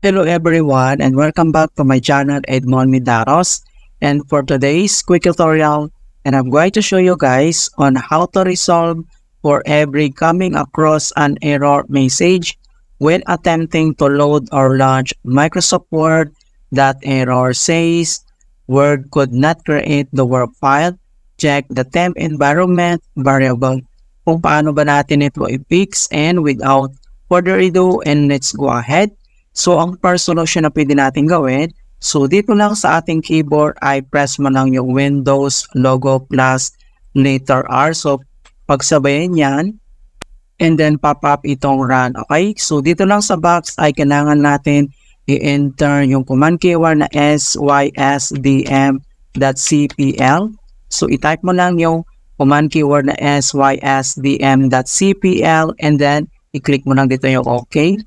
Hello everyone and welcome back to my channel Edmond Midaros, and for today's quick tutorial, and I'm going to show you guys on how to resolve for every coming across an error message when attempting to load or launch Microsoft Word. That error says Word could not create the work file. Check the temp environment variable. Kung paano ba natin ito i-fix, and without further ado, and let's go ahead. So, ang first solution na pwede natin gawin, so dito lang sa ating keyboard ay press mo lang yung Windows logo plus letter R. So, pagsabayin yan, and then pop up itong run. Okay? So, dito lang sa box ay kailangan natin i-enter yung command keyword na sysdm.cpl. So, i-type mo lang yung command keyword na sysdm.cpl, and then i-click mo lang dito yung OK.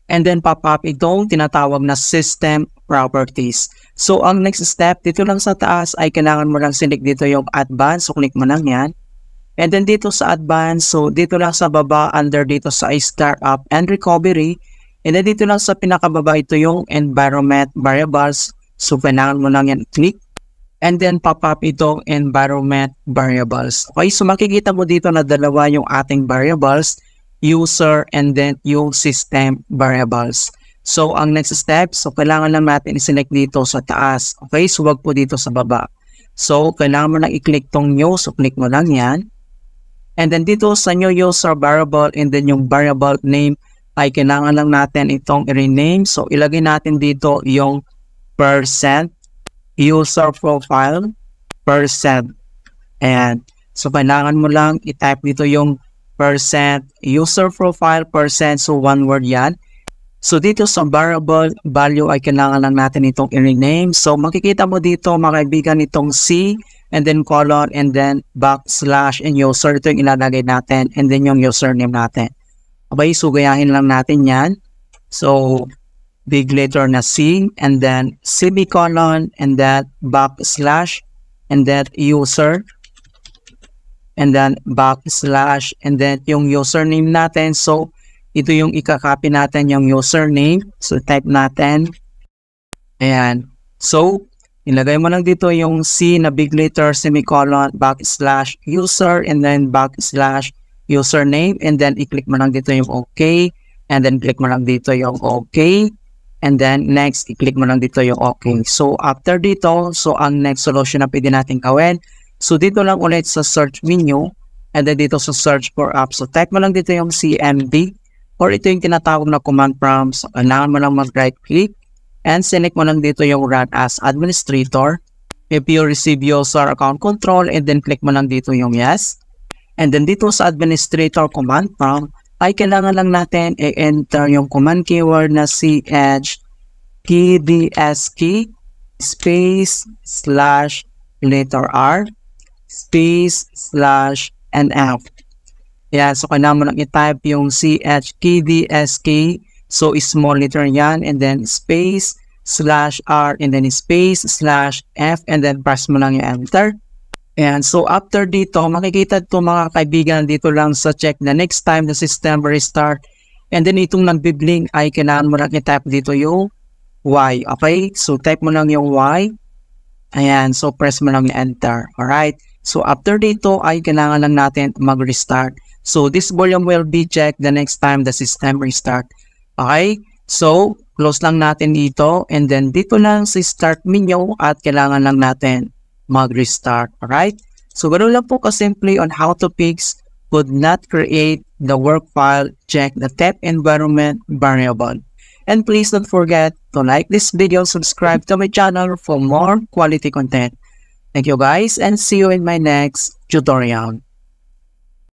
And then pop up itong tinatawag na system properties. So, ang next step, dito lang sa taas ay kailangan mo lang select dito yung advanced. So, click mo lang yan. And then dito sa advanced, so dito lang sa baba, under dito sa startup and recovery. And then dito lang sa pinakababa, ito yung environment variables. So, kailangan mo lang yan click. And then pop up itong environment variables. Okay, so makikita mo dito na dalawa yung ating variables, user and then yung system variables. So, ang next step, so kailangan lang natin i-select dito sa taas. Okay, so wag po dito sa baba. So, kailangan mo lang i-click tong new. So, click mo lang yan. And then dito sa new user variable, and then yung variable name ay kailangan lang natin itong i-rename. So, ilagay natin dito yung percent user profile percent. And so, kailangan mo lang i-type dito yung percent user profile percent, so one word yan. So dito sa variable value ay kailangan lang natin itong i-rename. So makikita mo dito mga kaibigan itong C and then colon and then backslash and user. Ito yung ilalagay natin and then yung username natin. Okay, so gayahin lang natin yan. So big letter na C and then semicolon and then backslash and then user and then backslash and then yung username natin. So ito yung ikakopy natin yung username. So type natin. Ayan. So ilagay mo lang dito yung C na big letter semicolon backslash user and then backslash username, and then i-click mo lang dito yung OK, and then click mo lang dito yung OK, and then next i-click mo lang dito yung OK. So after dito, so ang next solution na pwede natin gawin, so dito lang ulit sa search menu, and then dito sa search for apps. So type mo lang dito yung CMD, or ito yung tinatawag na command prompt. So kailangan mo lang mag-right click, and select mo lang dito yung run as administrator. If you receive user account control, and then click mo lang dito yung yes. And then dito sa administrator command prompt, ay kailangan lang natin i-enter yung command keyword na chkdsk space slash letter R space slash NF. Yeah, so kailangan mo lang i-type yung chkdsk, so small letter yan, and then space slash R and then space slash F, and then press mo lang yung enter. And so after dito, makikita ito mga kaibigan dito lang sa check the next time the system restart, and then itong nagbiblink ay kailangan mo lang i-type dito yung Y. Okay, so type mo lang yung Y. Ayan, so press mo lang yung enter. Alright, so after dito ay kailangan lang natin mag-restart. So this volume will be checked the next time the system restart. Okay, so close lang natin dito, and then dito lang sa start menu at kailangan lang natin mag-restart. Alright, so ganoon lang po kasimple on how to fix could not create the work file. Check the temp environment variable. And please don't forget to like this video, subscribe to my channel for more quality content. Thank you guys, and see you in my next tutorial.